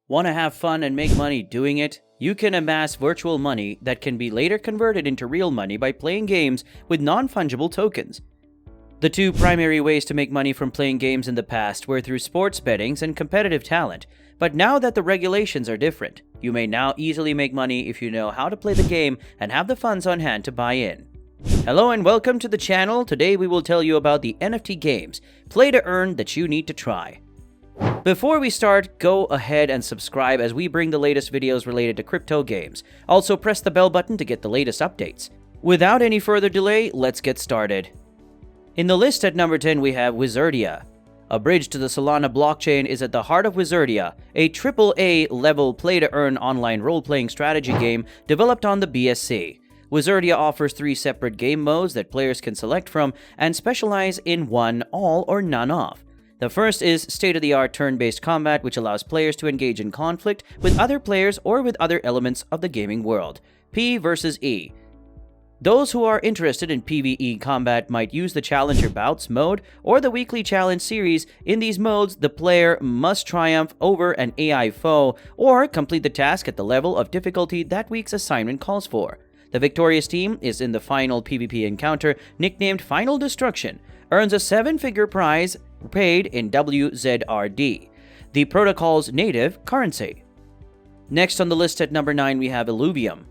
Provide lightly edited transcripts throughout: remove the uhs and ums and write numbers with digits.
Want to have fun and make money doing it? You can amass virtual money that can be later converted into real money by playing games with non-fungible tokens. The two primary ways to make money from playing games in the past were through sports bettings and competitive talent, but now that the regulations are different, you may now easily make money if you know how to play the game and have the funds on hand to buy in. Hello and welcome to the channel. Today we will tell you about the NFT games, play to earn, that you need to try. Before we start, go ahead and subscribe as we bring the latest videos related to crypto games. Also press the bell button to get the latest updates. Without any further delay, let's get started. In the list at number 10 we have Wizardia. A bridge to the Solana blockchain is at the heart of Wizardia, a AAA level play-to-earn online role-playing strategy game developed on the BSC. Wizardia offers 3 separate game modes that players can select from and specialize in one, all, or none of. The first is state-of-the-art turn-based combat, which allows players to engage in conflict with other players or with other elements of the gaming world. P versus E. Those who are interested in PvE combat might use the Challenger Bouts mode or the Weekly Challenge series. In these modes, the player must triumph over an AI foe or complete the task at the level of difficulty that week's assignment calls for. The victorious team is in the final PvP encounter, nicknamed Final Destruction, earns a 7-figure prize paid in WZRD, the protocol's native currency. Next on the list at number 9 we have Illuvium.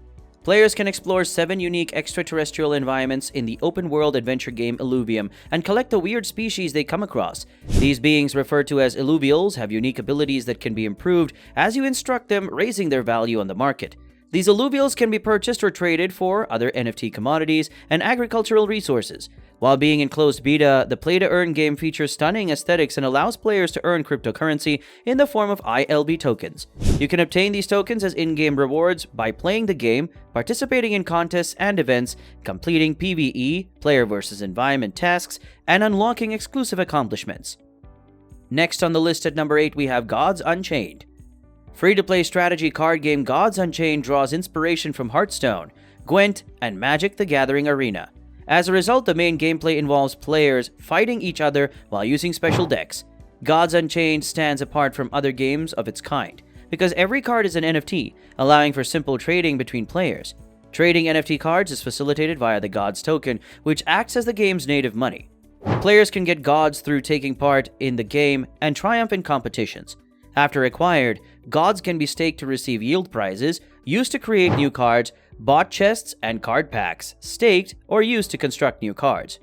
Players can explore 7 unique extraterrestrial environments in the open-world adventure game Illuvium and collect the weird species they come across. These beings, referred to as Illuvials, have unique abilities that can be improved as you instruct them, raising their value on the market. These Illuvials can be purchased or traded for other NFT commodities and agricultural resources. While being in closed beta, the play-to-earn game features stunning aesthetics and allows players to earn cryptocurrency in the form of ILB tokens. You can obtain these tokens as in-game rewards by playing the game, participating in contests and events, completing PvE, player versus environment tasks, and unlocking exclusive accomplishments. Next on the list at number 8 we have Gods Unchained. Free-to-play strategy card game Gods Unchained draws inspiration from Hearthstone, Gwent, and Magic: The Gathering Arena. As a result, the main gameplay involves players fighting each other while using special decks. Gods Unchained stands apart from other games of its kind, because every card is an NFT, allowing for simple trading between players. Trading NFT cards is facilitated via the Gods token, which acts as the game's native money. Players can get Gods through taking part in the game and triumph in competitions. After acquired, Gods can be staked to receive yield prizes, used to create new cards, bought chests and card packs, staked, or used to construct new cards.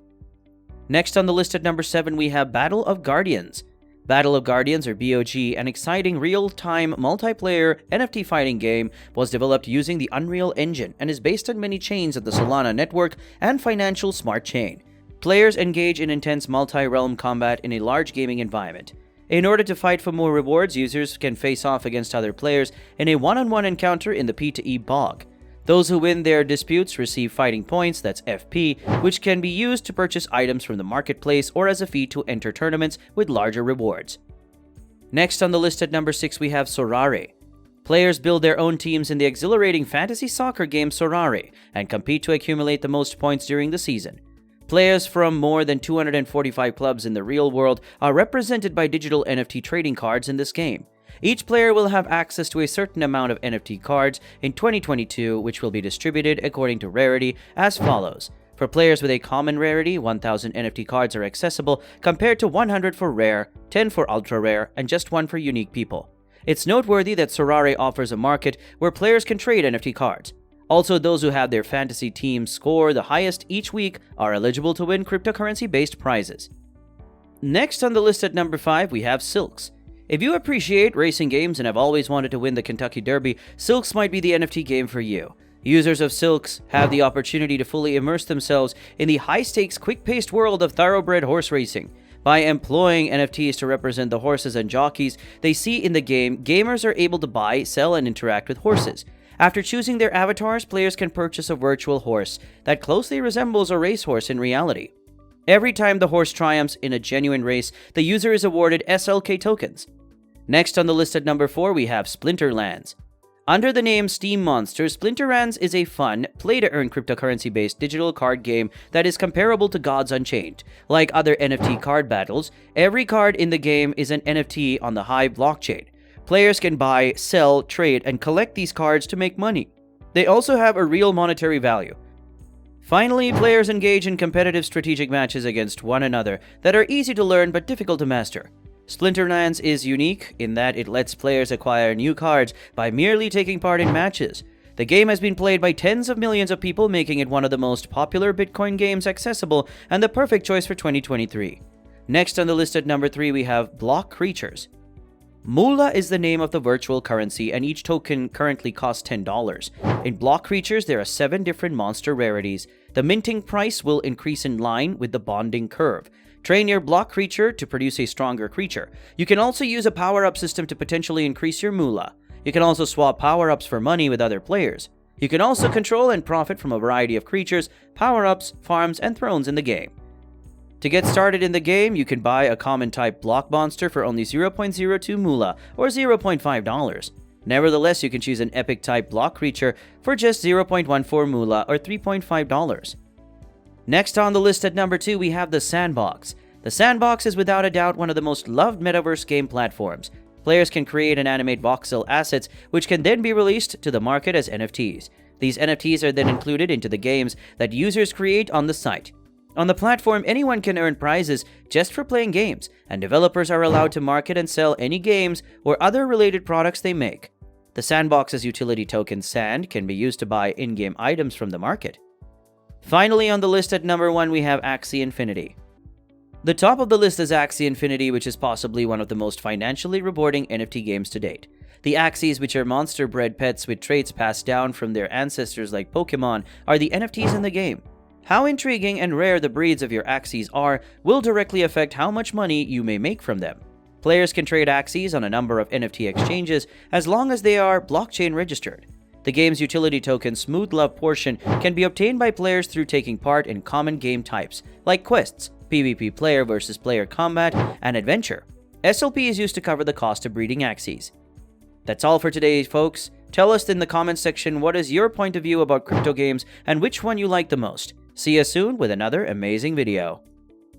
Next on the list at number 7 we have Battle of Guardians. Battle of Guardians, or BOG, an exciting real-time multiplayer NFT fighting game, was developed using the Unreal Engine and is based on many chains of the Solana network and financial smart chain. Players engage in intense multi-realm combat in a large gaming environment. In order to fight for more rewards, users can face off against other players in a one-on-one encounter in the P2E bog. Those who win their disputes receive fighting points, that's FP, which can be used to purchase items from the marketplace or as a fee to enter tournaments with larger rewards. Next on the list at number 6 we have Sorare. Players build their own teams in the exhilarating fantasy soccer game Sorare and compete to accumulate the most points during the season. Players from more than 245 clubs in the real world are represented by digital NFT trading cards in this game. Each player will have access to a certain amount of NFT cards in 2022, which will be distributed according to rarity as follows. For players with a common rarity, 1,000 NFT cards are accessible, compared to 100 for rare, 10 for ultra rare, and just 1 for unique people. It's noteworthy that Sorare offers a market where players can trade NFT cards. Also, those who have their fantasy teams score the highest each week are eligible to win cryptocurrency-based prizes. Next on the list at number 5 we have Silks. If you appreciate racing games and have always wanted to win the Kentucky Derby, Silks might be the NFT game for you. Users of Silks have the opportunity to fully immerse themselves in the high-stakes, quick-paced world of thoroughbred horse racing. By employing NFTs to represent the horses and jockeys they see in the game, gamers are able to buy, sell, and interact with horses. After choosing their avatars, players can purchase a virtual horse that closely resembles a racehorse in reality. Every time the horse triumphs in a genuine race, the user is awarded SLK tokens. Next on the list at number 4 we have Splinterlands. Under the name Steam Monsters, Splinterlands is a fun, play-to-earn cryptocurrency-based digital card game that is comparable to Gods Unchained. Like other NFT card battles, every card in the game is an NFT on the Hive blockchain. Players can buy, sell, trade, and collect these cards to make money. They also have a real monetary value. Finally, players engage in competitive strategic matches against one another that are easy to learn but difficult to master. Splinterlands is unique in that it lets players acquire new cards by merely taking part in matches. The game has been played by tens of millions of people, making it one of the most popular Bitcoin games accessible and the perfect choice for 2023. Next on the list at number 3, we have Block Creatures. Moolah is the name of the virtual currency, and each token currently costs $10. In Block Creatures, there are 7 different monster rarities. The minting price will increase in line with the bonding curve. Train your block creature to produce a stronger creature. You can also use a power-up system to potentially increase your moolah. You can also swap power-ups for money with other players. You can also control and profit from a variety of creatures, power-ups, farms, and thrones in the game. To get started in the game, you can buy a common type block monster for only 0.02 moolah or $0.5. Nevertheless, you can choose an epic type block creature for just 0.14 moolah or $3.5. Next on the list at number 2, we have the Sandbox. The Sandbox is without a doubt one of the most loved metaverse game platforms. Players can create and animate voxel assets, which can then be released to the market as NFTs. These NFTs are then included into the games that users create on the site. On the platform, anyone can earn prizes just for playing games, and developers are allowed to market and sell any games or other related products they make. The Sandbox's utility token SAND can be used to buy in-game items from the market. Finally, on the list at number 1, we have Axie Infinity. The top of the list is Axie Infinity, which is possibly one of the most financially rewarding NFT games to date. The Axies, which are monster-bred pets with traits passed down from their ancestors like Pokemon, are the NFTs in the game. How intriguing and rare the breeds of your Axies are will directly affect how much money you may make from them. Players can trade Axies on a number of NFT exchanges as long as they are blockchain registered. The game's utility token Smooth Love portion can be obtained by players through taking part in common game types like quests, PvP player versus player combat, and adventure. SLP is used to cover the cost of breeding Axies. That's all for today, folks. Tell us in the comments section what is your point of view about crypto games and which one you like the most. See you soon with another amazing video.